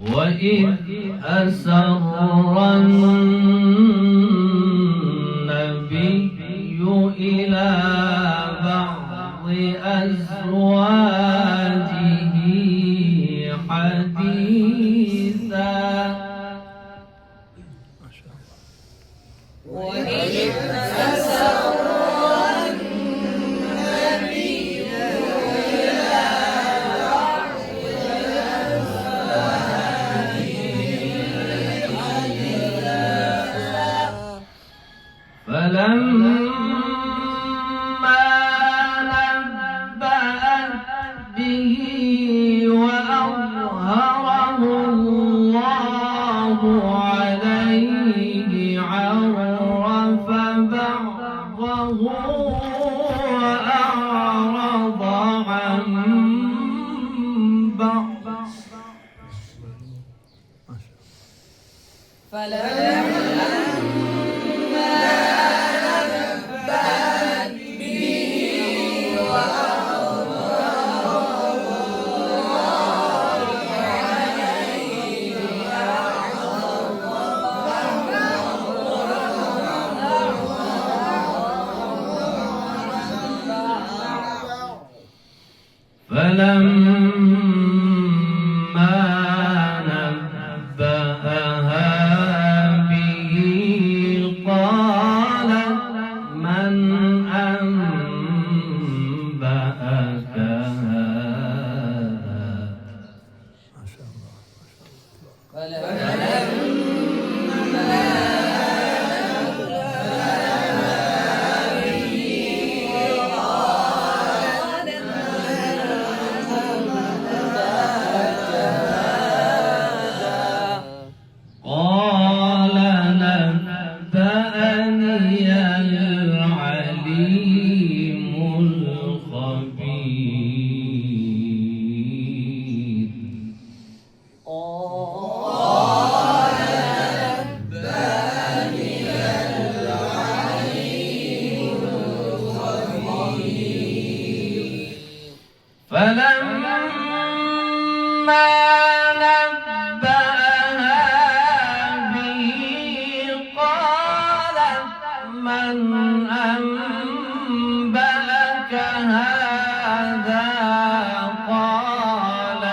وإذ أسر النبي إلى بعض أزواجه حديثا فلما نبأت به وأظهره الله عليه عرف بعضه وأعرض عن بعض فلما نبأها به قالت من أنبأك هذا قال نبأني العليم الخبير فلما نبأها به قالت من أنبأك هذا قال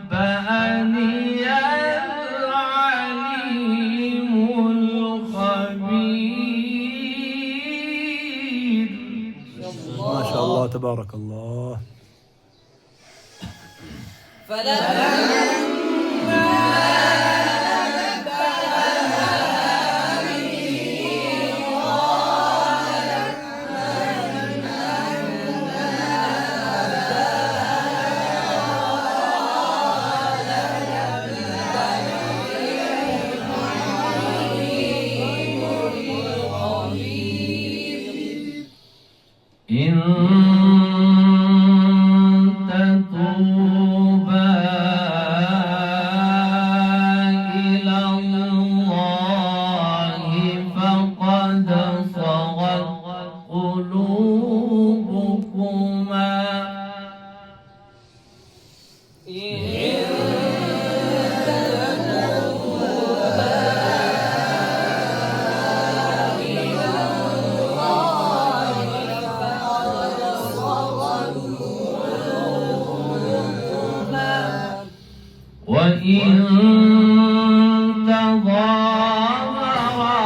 نبأني العليم الخبير. ما شاء الله تبارك الله. إن تتوبا إلى الله فقد صغت قلوبكما وإن تظاهرا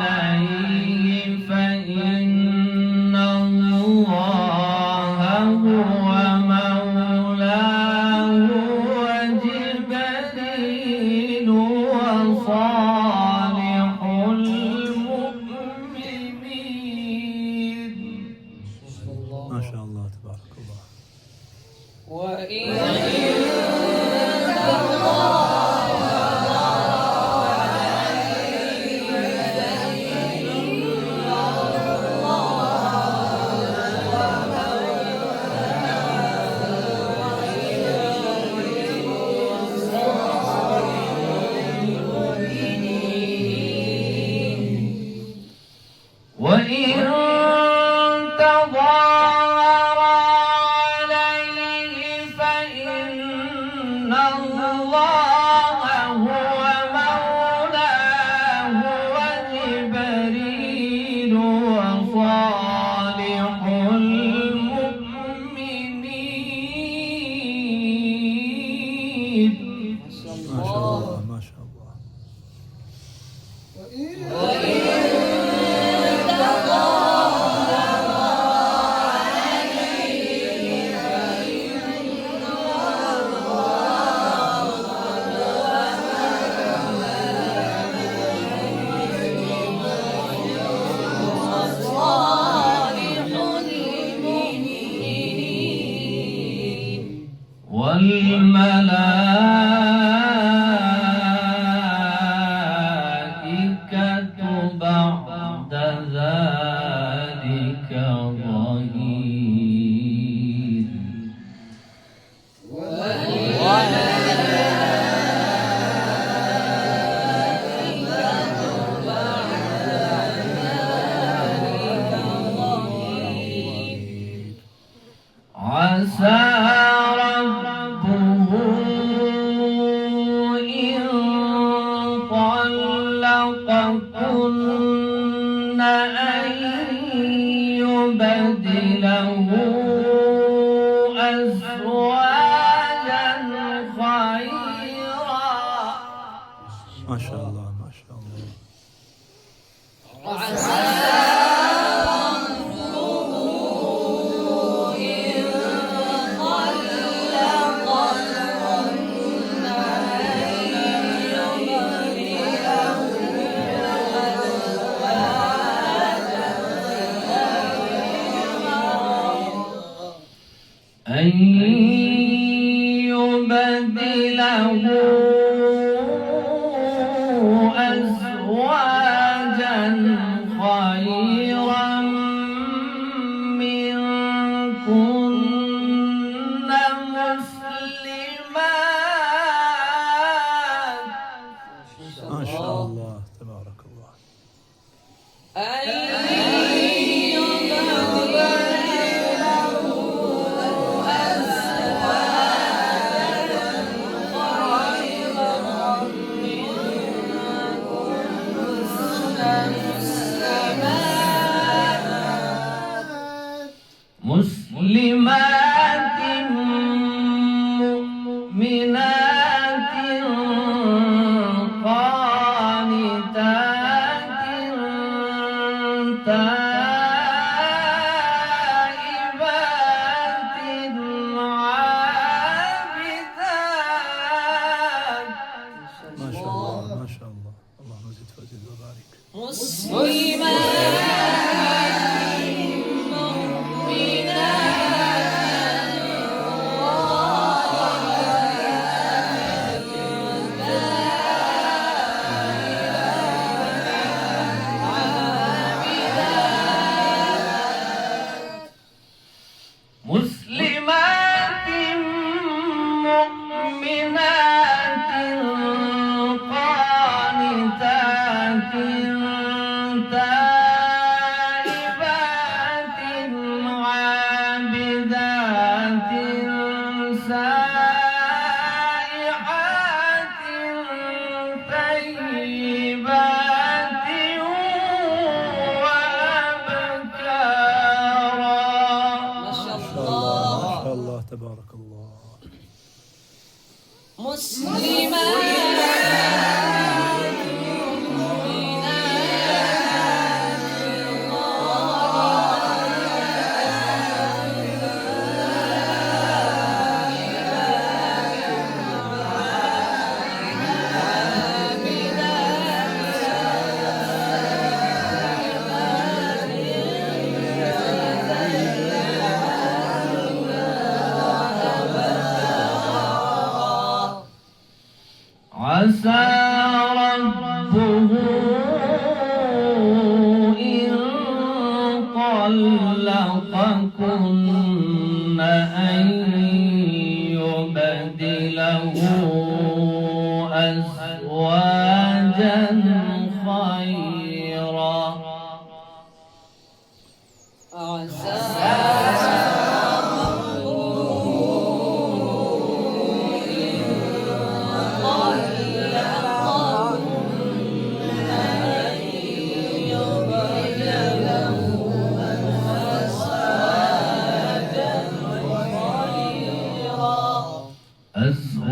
عليه فإن الله هو مولاه وجبريل وصالح المؤمنين. ما شاء الله تبارك الله. وإن الله هو مولاه وجبريل وصالح المؤمنين. ما شاء الله ما شاء الله. والملائكة بعد ذلك ظهير. عسى ربه إن طلقكن أن يبدله أزواجا خيرا. ما شاء الله ما شاء الله. أن يبدله أزواجا خيرا منكن مسلمات. ما شاء الله تبارك الله. مسلمات مؤمنات قانتات تائبات عابدات. ما شاء الله ما شاء الله. اللهم زد وزد وبارك. مسلمات مؤمنات قانتات تائبات عابدات سائحات طيبات وأبكارا. ما شاء الله ما شاء الله تبارك الله. عسى ربه إن طلقكن أن يبدله أزواجا خيرا.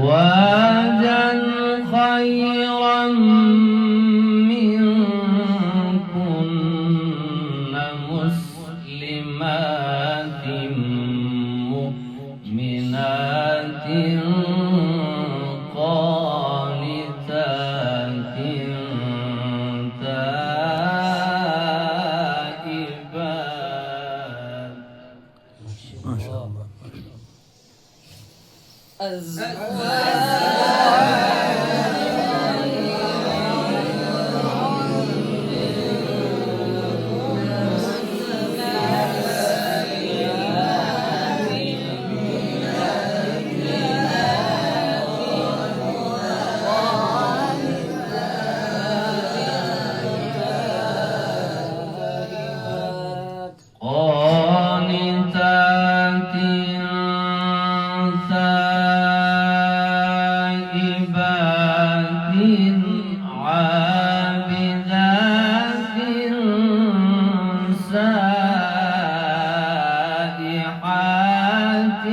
أزواجا خيرا منكن مسلمات مؤمنات قانتات تائبات. ما شاء الله. قانتات تائبات عابدات سائحات